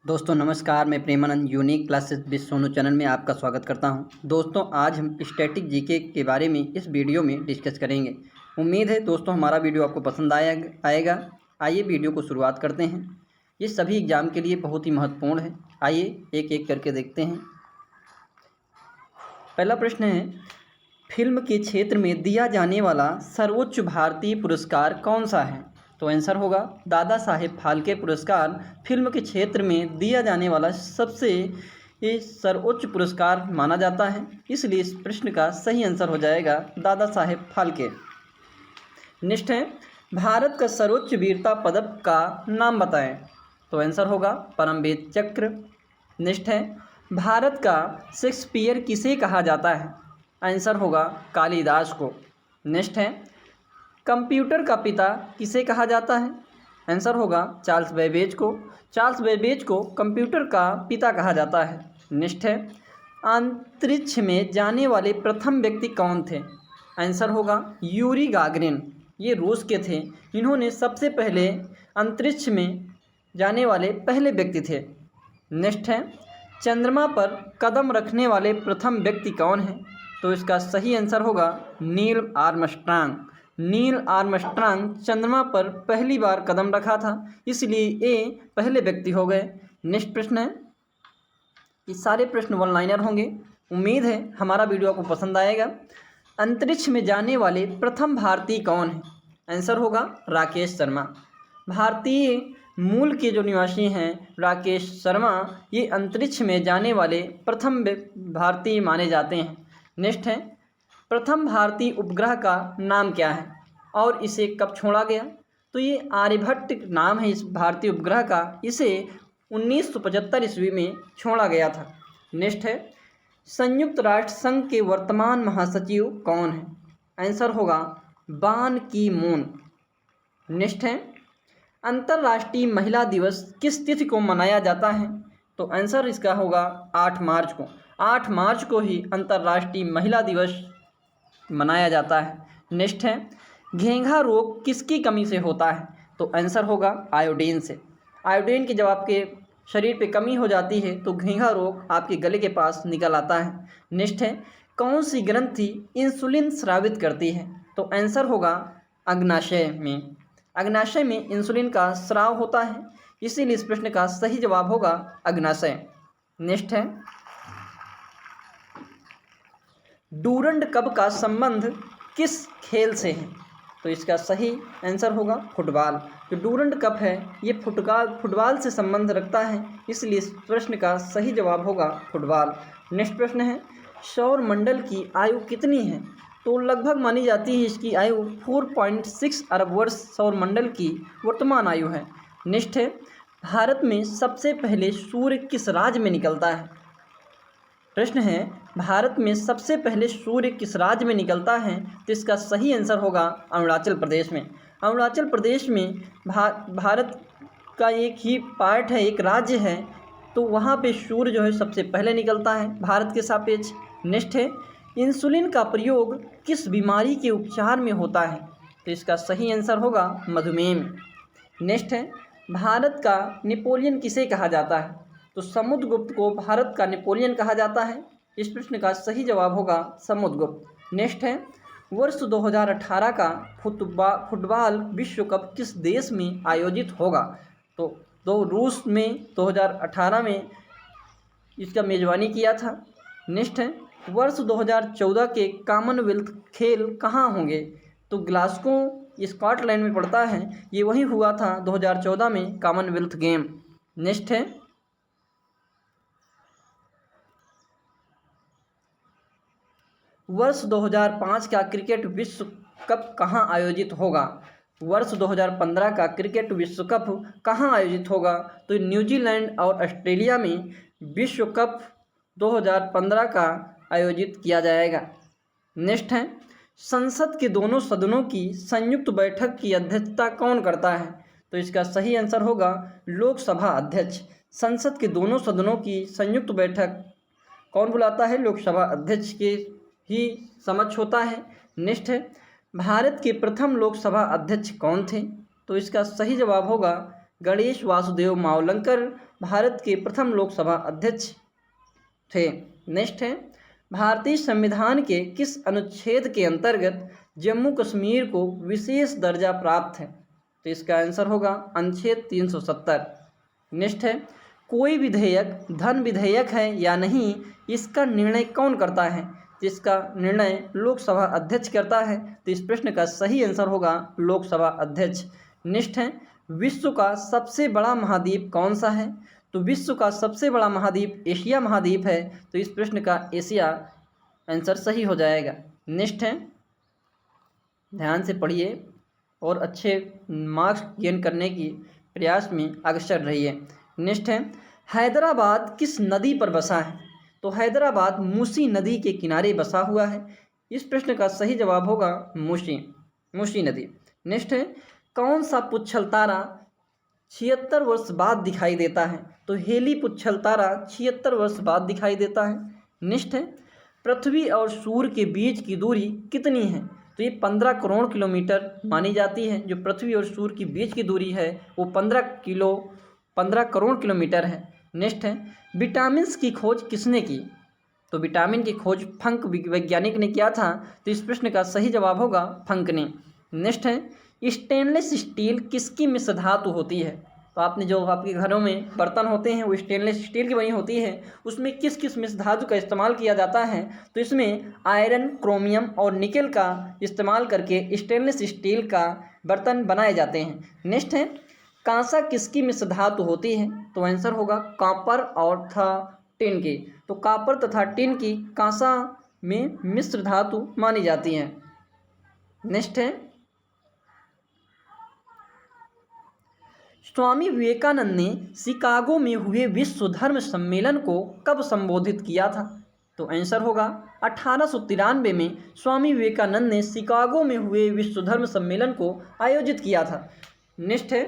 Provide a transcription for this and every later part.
दोस्तों नमस्कार, मैं Premanand unique classes with Sonu channel में आपका स्वागत करता हूं। दोस्तों आज हम स्टैटिक जीके के बारे में इस वीडियो में डिस्कस करेंगे। उम्मीद है दोस्तों हमारा वीडियो आपको पसंद आएगा। आइए वीडियो को शुरुआत करते हैं। ये सभी एग्जाम के लिए बहुत ही महत्वपूर्ण है। आइए एक एक करके देखते हैं। पहला प्रश्न है, फिल्म के क्षेत्र में दिया जाने वाला सर्वोच्च भारतीय पुरस्कार कौन सा है? तो आंसर होगा दादा साहेब फाल्के पुरस्कार फिल्म के क्षेत्र में दिया जाने वाला सबसे सर्वोच्च पुरस्कार माना जाता है, इसलिए इस प्रश्न का सही आंसर हो जाएगा दादा साहेब फाल्के। नेक्स्ट है, भारत का सर्वोच्च वीरता पदक का नाम बताएं। तो आंसर होगा परमवीर चक्र। नेक्स्ट है, भारत का शेक्सपियर किसे कहा जाता है? आंसर होगा कालिदास को। नेक्स्ट है, कंप्यूटर का पिता किसे कहा जाता है? आंसर होगा चार्ल्स बेबेज को। चार्ल्स बेबेज को कंप्यूटर का पिता कहा जाता है। नेक्स्ट है, अंतरिक्ष में जाने वाले प्रथम व्यक्ति कौन थे? आंसर होगा यूरी गागरिन। ये रूस के थे। इन्होंने सबसे पहले अंतरिक्ष में जाने वाले पहले व्यक्ति थे। नेक्स्ट है, चंद्रमा पर कदम रखने वाले प्रथम व्यक्ति कौन है? तो इसका सही आंसर होगा नील आर्मस्ट्रांग। नील आर्मस्ट्रांग चंद्रमा पर पहली बार कदम रखा था, इसलिए ये पहले व्यक्ति हो गए। नेक्स्ट प्रश्न है, ये सारे प्रश्न वन लाइनर होंगे। उम्मीद है हमारा वीडियो आपको पसंद आएगा। अंतरिक्ष में जाने वाले प्रथम भारतीय कौन है? आंसर होगा राकेश शर्मा। भारतीय मूल के जो निवासी हैं राकेश शर्मा, ये अंतरिक्ष में जाने वाले प्रथम भारतीय माने जाते हैं। नेक्स्ट है, प्रथम भारतीय उपग्रह का नाम क्या है और इसे कब छोड़ा गया? तो ये आर्यभट्ट नाम है इस भारतीय उपग्रह का। इसे 1975 ईस्वी में छोड़ा गया था। नेक्स्ट है, संयुक्त राष्ट्र संघ के वर्तमान महासचिव कौन है? आंसर होगा बान की मून। नेक्स्ट है, अंतर्राष्ट्रीय महिला दिवस किस तिथि को मनाया जाता है? तो आंसर इसका होगा 8 मार्च को। 8 मार्च को ही अंतर्राष्ट्रीय महिला दिवस मनाया जाता है। नेक्स्ट है, घेंघा रोग किसकी कमी से होता है? तो आंसर होगा आयोडीन से। आयोडीन की जब आपके शरीर पे कमी हो जाती है तो घेंघा रोग आपके गले के पास निकल आता है। नेक्स्ट है, कौन सी ग्रंथि इंसुलिन स्रावित करती है? तो आंसर होगा अग्नाशय में। अग्नाशय में इंसुलिन का स्राव होता है, इसीलिए इस प्रश्न का सही जवाब होगा अग्नाशय। नेक्स्ट है, डूरंड कप का संबंध किस खेल से है? तो इसका सही आंसर होगा फुटबॉल। जो डूरंड कप है ये फुटबॉल से संबंध रखता है, इसलिए इस प्रश्न का सही जवाब होगा फुटबॉल। नेक्स्ट प्रश्न है, सौर मंडल की आयु कितनी है? तो लगभग मानी जाती है इसकी आयु 4.6 अरब वर्ष सौर मंडल की वर्तमान आयु है। नेक्स्ट है, भारत में सबसे पहले सूर्य किस राज्य में निकलता है? प्रश्न है, भारत में सबसे पहले सूर्य किस राज्य में निकलता है? तो इसका सही आंसर होगा अरुणाचल प्रदेश में। अरुणाचल प्रदेश में भारत का एक ही पार्ट है, एक राज्य है, तो वहाँ पे सूर्य जो है सबसे पहले निकलता है भारत के सापेक्ष। नेक्स्ट है, इंसुलिन का प्रयोग किस बीमारी के उपचार में होता है? तो इसका सही आंसर होगा मधुमेह में। नेक्स्ट है, भारत का नेपोलियन किसे कहा जाता है? तो समुद्रगुप्त को भारत का नेपोलियन कहा जाता है। इस प्रश्न का सही जवाब होगा समुद्रगुप्त। नेक्स्ट है, वर्ष 2018 का फुटबॉल विश्व कप किस देश में आयोजित होगा? तो रूस में 2018 में इसका मेजबानी किया था। नेक्स्ट है, वर्ष 2014 के कॉमनवेल्थ खेल कहाँ होंगे? तो ग्लासगो स्कॉटलैंड में पड़ता है, ये वहीं हुआ था 2014 में कॉमनवेल्थ गेम। नेक्स्ट है, वर्ष 2005 का क्रिकेट विश्व कप कहाँ आयोजित होगा? वर्ष 2015 का क्रिकेट विश्व कप कहाँ आयोजित होगा? तो न्यूजीलैंड और ऑस्ट्रेलिया में विश्व कप 2015 का आयोजित किया जाएगा। नेक्स्ट है, संसद के दोनों सदनों की संयुक्त बैठक की अध्यक्षता कौन करता है? तो इसका सही आंसर होगा लोकसभा अध्यक्ष। संसद के दोनों सदनों की संयुक्त बैठक कौन बुलाता है? लोकसभा अध्यक्ष के ही समक्ष होता है। नेक्स्ट है, भारत के प्रथम लोकसभा अध्यक्ष कौन थे? तो इसका सही जवाब होगा गणेश वासुदेव मावलंकर भारत के प्रथम लोकसभा अध्यक्ष थे। नेक्स्ट है, भारतीय संविधान के किस अनुच्छेद के अंतर्गत जम्मू कश्मीर को विशेष दर्जा प्राप्त है? तो इसका आंसर होगा अनुच्छेद 370। नेक्स्ट है, कोई विधेयक धन विधेयक है या नहीं, इसका निर्णय कौन करता है? जिसका निर्णय लोकसभा अध्यक्ष करता है। तो इस प्रश्न का सही आंसर होगा लोकसभा अध्यक्ष। नेक्स्ट है, विश्व का सबसे बड़ा महाद्वीप कौन सा है? तो विश्व का सबसे बड़ा महाद्वीप एशिया महाद्वीप है। तो इस प्रश्न का एशिया आंसर सही हो जाएगा। नेक्स्ट है, ध्यान से पढ़िए और अच्छे मार्क्स गेन करने की प्रयास में अग्रसर रहिए। नेक्स्ट है, हैदराबाद किस नदी पर बसा है? तो हैदराबाद मूसी नदी के किनारे बसा हुआ है। इस प्रश्न का सही जवाब होगा मूसी नदी। नेक्स्ट है, कौन सा पुच्छल तारा 76 वर्ष बाद दिखाई देता है? तो हेली पुच्छल तारा 76 वर्ष बाद दिखाई देता है। नेक्स्ट है, पृथ्वी और सूर्य के बीच की दूरी कितनी है? तो ये 15 करोड़ किलोमीटर मानी जाती है। जो पृथ्वी और सूर्य के बीच की दूरी है वो 15 करोड़ किलोमीटर है। नेक्स्ट है, विटामिन की खोज किसने की? तो विटामिन की खोज फंक वैज्ञानिक ने किया था। तो इस प्रश्न का सही जवाब होगा फंक ने। नेक्स्ट है, स्टेनलेस स्टील किसकी मिश्र धातु होती है? तो आपने जो आपके घरों में बर्तन होते हैं वो स्टेनलेस स्टील की बनी होती है, उसमें किस किस मिश्र धातु का इस्तेमाल किया जाता है? तो इसमें आयरन, क्रोमियम और निकेल का इस्तेमाल करके स्टेनलेस स्टील का बर्तन बनाए जाते हैं। नेक्स्ट है, कांसा किसकी मिश्र धातु होती है? तो आंसर होगा कॉपर और टिन की। तो कॉपर तथा टिन की कांसा में मिश्र धातु मानी जाती हैं। नेक्स्ट है, स्वामी विवेकानंद ने शिकागो में हुए विश्व धर्म सम्मेलन को कब संबोधित किया था? तो आंसर होगा 1893 में स्वामी विवेकानंद ने शिकागो में हुए विश्व धर्म सम्मेलन को आयोजित किया था। नेक्स्ट है,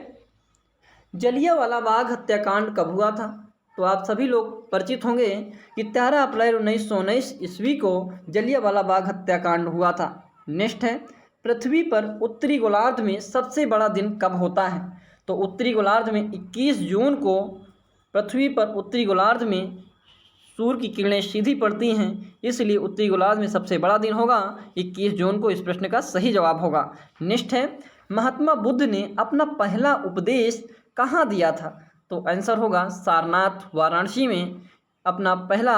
जलियांवाला बाग हत्याकांड कब हुआ था? तो आप सभी लोग परिचित होंगे कि 13 अप्रैल 1919 ईस्वी को जलियांवाला बाग हत्याकांड हुआ था। नेक्स्ट है, पृथ्वी पर उत्तरी गोलार्ध में सबसे बड़ा दिन कब होता है? तो उत्तरी गोलार्ध में 21 जून को पृथ्वी पर उत्तरी गोलार्ध में सूर्य की किरणें सीधी पड़ती हैं, इसलिए उत्तरी गोलार्ध में सबसे बड़ा दिन होगा 21 जून को। इस प्रश्न का सही जवाब होगा। नेक्स्ट है, महात्मा बुद्ध ने अपना पहला उपदेश कहाँ दिया था? तो आंसर होगा सारनाथ, वाराणसी में अपना पहला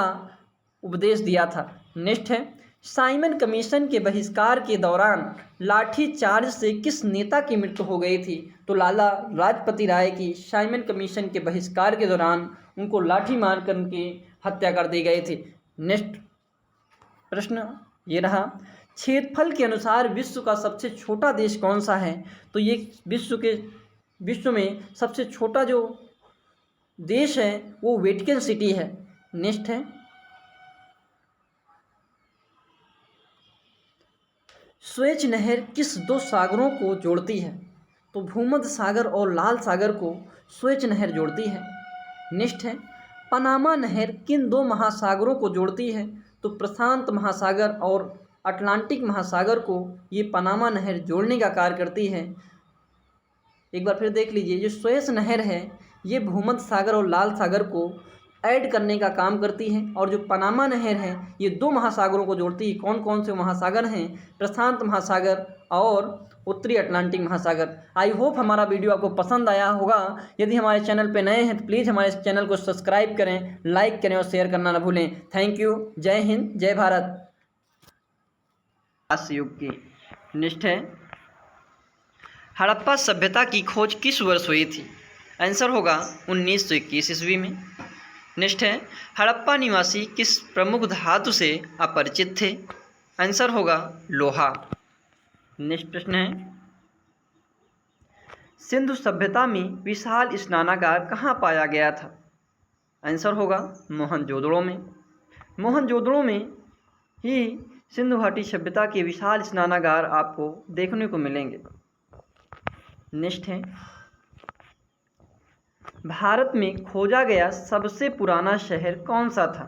उपदेश दिया था। नेक्स्ट है, साइमन कमीशन के बहिष्कार के दौरान लाठीचार्ज से किस नेता की मृत्यु हो गई थी? तो लाला लाजपत राय की साइमन कमीशन के बहिष्कार के दौरान उनको लाठी मार कर के हत्या कर दी गई थी। नेक्स्ट प्रश्न ये रहा, क्षेत्रफल के अनुसार विश्व का सबसे छोटा देश कौन सा है? तो ये विश्व में सबसे छोटा जो देश है वो वेटिकन सिटी है। नेक्स्ट है, स्वेज नहर किस दो सागरों को जोड़ती है? तो भूमध्य सागर और लाल सागर को स्वेज नहर जोड़ती है। नेक्स्ट है, पनामा नहर किन दो महासागरों को जोड़ती है? तो प्रशांत महासागर और अटलांटिक महासागर को ये पनामा नहर जोड़ने का कार्य करती है। एक बार फिर देख लीजिए, जो स्वेज नहर है ये भूमध्य सागर और लाल सागर को ऐड करने का काम करती है, और जो पनामा नहर है ये दो महासागरों को जोड़ती है। कौन कौन से महासागर हैं? प्रशांत महासागर और उत्तरी अटलांटिक महासागर। आई होप हमारा वीडियो आपको पसंद आया होगा। यदि हमारे चैनल पर नए हैं तो प्लीज़ हमारे चैनल को सब्सक्राइब करें, लाइक करें और शेयर करना न भूलें। Thank you. जय हिंद, जय भारत। युग की नेक्स्ट है, हड़प्पा सभ्यता की खोज किस वर्ष हुई थी? आंसर होगा 1921 ईस्वी में। नेक्स्ट है, हड़प्पा निवासी किस प्रमुख धातु से अपरिचित थे? आंसर होगा लोहा। नेक्स्ट प्रश्न है, सिंधु सभ्यता में विशाल स्नानागार कहाँ पाया गया था? आंसर होगा मोहनजोदड़ो में। मोहनजोदड़ो में ही सिंधु घाटी सभ्यता के विशाल स्नानागार आपको देखने को मिलेंगे। नेक्स्ट है, भारत में खोजा गया सबसे पुराना शहर कौन सा था?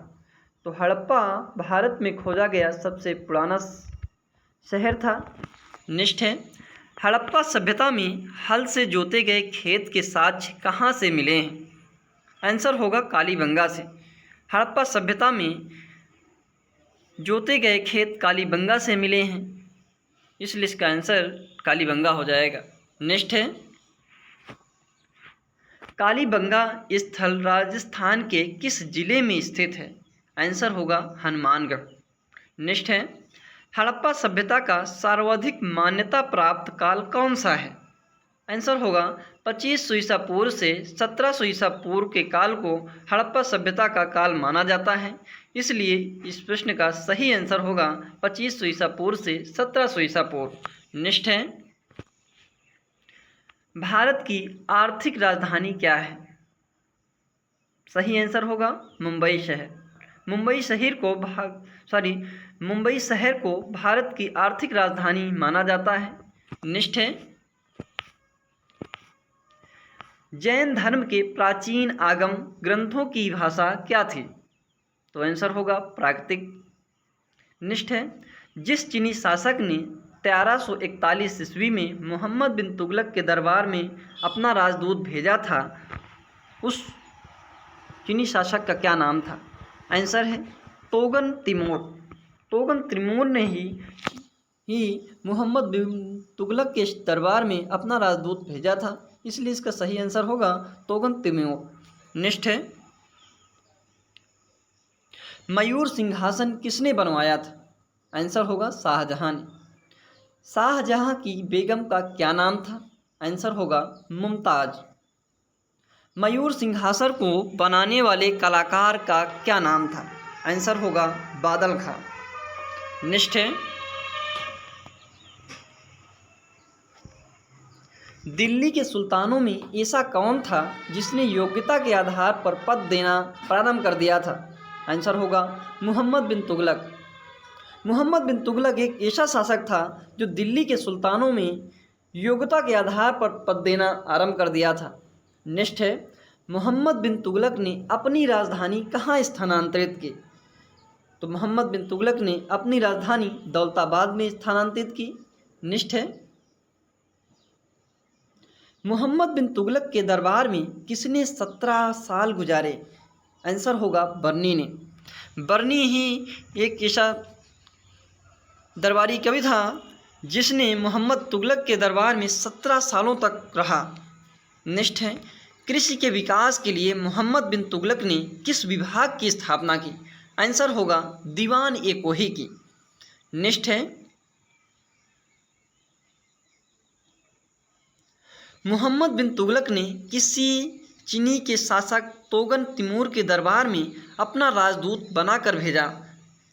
तो हड़प्पा भारत में खोजा गया सबसे पुराना शहर था। नेक्स्ट है, हड़प्पा सभ्यता में हल से जोते गए खेत के साक्ष्य कहाँ से मिले हैं? आंसर होगा कालीबंगा से। हड़प्पा सभ्यता में जोते गए खेत कालीबंगा से मिले हैं, इसलिए इसका आंसर कालीबंगा हो जाएगा। नेक्स्ट है, कालीबंगा स्थल राजस्थान के किस जिले में स्थित है? आंसर होगा हनुमानगढ़। नेक्स्ट है, हड़प्पा सभ्यता का सर्वाधिक मान्यता प्राप्त काल कौन सा है? आंसर होगा 2500 ईसा पूर्व से 1700 ईसा पूर्व के काल को हड़प्पा सभ्यता का काल माना जाता है, इसलिए इस प्रश्न का सही आंसर होगा 2500 ईसा पूर्व से 1700 ईसा पूर्व। नेक्स्ट है, भारत की आर्थिक राजधानी क्या है? सही आंसर होगा मुंबई शहर। मुंबई शहर को भारत की आर्थिक राजधानी माना जाता है। नेक्स्ट है, जैन धर्म के प्राचीन आगम ग्रंथों की भाषा क्या थी? तो आंसर होगा प्राकृतिक। नेक्स्ट है, जिस चीनी शासक ने 1341 ईस्वी में मोहम्मद बिन तुगलक के दरबार में अपना राजदूत भेजा था, उस चीनी शासक का क्या नाम था? आंसर है तोगन तिमोर। तोगन तिमोर ने ही मोहम्मद बिन तुगलक के दरबार में अपना राजदूत भेजा था, इसलिए इसका सही आंसर होगा तोगन तिमोर। नेक्स्ट है, मयूर सिंहासन किसने बनवाया था? आंसर होगा शाहजहां ने। शाहजहां की बेगम का क्या नाम था? आंसर होगा मुमताज। मयूर सिंहासन को बनाने वाले कलाकार का क्या नाम था? आंसर होगा बादल खां। नेक्स्ट है, दिल्ली के सुल्तानों में ऐसा कौन था जिसने योग्यता के आधार पर पद देना प्रारंभ कर दिया था? आंसर होगा मोहम्मद बिन तुगलक। मोहम्मद बिन तुगलक एक ऐसा शासक था जो दिल्ली के सुल्तानों में योग्यता के आधार पर पद देना आरंभ कर दिया था। नेक्स्ट है, मोहम्मद बिन तुगलक ने अपनी राजधानी कहाँ स्थानांतरित की? तो मोहम्मद बिन तुगलक ने अपनी राजधानी दौलताबाद में स्थानांतरित की। नेक्स्ट है, मोहम्मद बिन तुगलक के दरबार में किसने 17 साल गुजारे? आंसर होगा बर्नी ने। बर्नी ही एक ऐसा दरबारी कवि था जिसने मोहम्मद तुगलक के दरबार में 17 सालों तक रहा। नेक्स्ट है, कृषि के विकास के लिए मोहम्मद बिन तुगलक ने किस विभाग की स्थापना की? आंसर होगा दीवान ए कोही की। नेक्स्ट है, मोहम्मद बिन तुगलक ने किसी चीनी के शासक तोगन तिमूर के दरबार में अपना राजदूत बनाकर भेजा?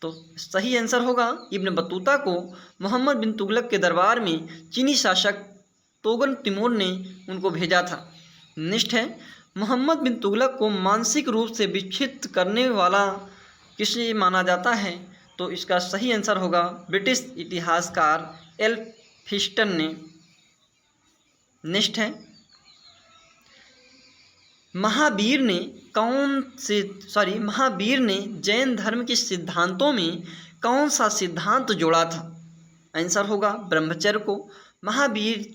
तो सही आंसर होगा इब्न बतूता को मोहम्मद बिन तुगलक के दरबार में चीनी शासक तोगन तिमूर ने उनको भेजा था। नेक्स्ट है, मोहम्मद बिन तुगलक को मानसिक रूप से विक्षिप्त करने वाला किसे माना जाता है? तो इसका सही आंसर होगा ब्रिटिश इतिहासकार एल्फिस्टन ने। नेक्स्ट है, महावीर ने जैन धर्म के सिद्धांतों में कौन सा सिद्धांत जोड़ा था? आंसर होगा ब्रह्मचर्य को। महावीर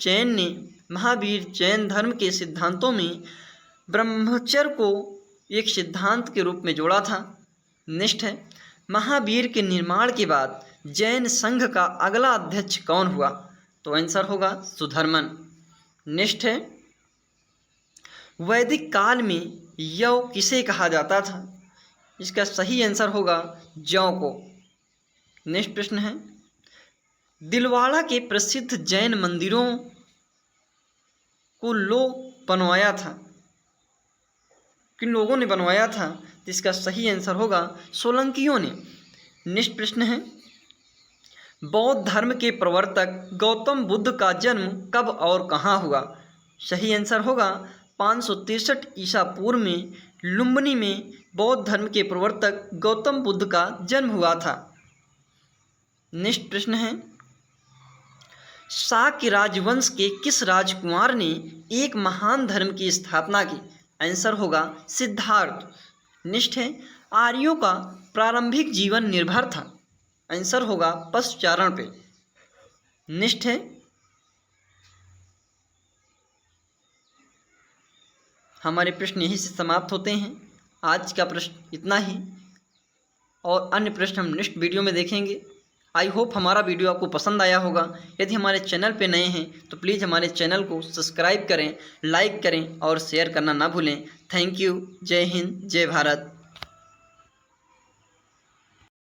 जैन धर्म के सिद्धांतों में ब्रह्मचर्य को एक सिद्धांत के रूप में जोड़ा था। नेक्स्ट है, महावीर के निर्माण के बाद जैन संघ का अगला अध्यक्ष कौन हुआ? तो आंसर होगा सुधर्मन। नेक्स्ट है, वैदिक काल में यव किसे कहा जाता था? इसका सही आंसर होगा जौ को। नेक्स्ट प्रश्न है, दिलवाड़ा के प्रसिद्ध जैन मंदिरों को बनवाया था? किन लोगों ने बनवाया था? इसका सही आंसर होगा सोलंकियों ने। नेक्स्ट प्रश्न है, बौद्ध धर्म के प्रवर्तक गौतम बुद्ध का जन्म कब और कहाँ हुआ? सही आंसर होगा 563 ईसा पूर्व में लुम्बिनी में बौद्ध धर्म के प्रवर्तक गौतम बुद्ध का जन्म हुआ था। नेक्स्ट प्रश्न है, शाक्य राजवंश के किस राजकुमार ने एक महान धर्म की स्थापना की? आंसर होगा सिद्धार्थ। नेक्स्ट है, आर्यों का प्रारंभिक जीवन निर्भर था? आंसर होगा पशुचारण पे। नेक्स्ट है, हमारे प्रश्न यहीं से समाप्त होते हैं। आज का प्रश्न इतना ही, और अन्य प्रश्न हम नेक्स्ट वीडियो में देखेंगे। आई होप हमारा वीडियो आपको पसंद आया होगा। यदि हमारे चैनल पे नए हैं तो प्लीज़ हमारे चैनल को सब्सक्राइब करें, लाइक करें और शेयर करना ना भूलें। Thank you. जय हिंद, जय भारत।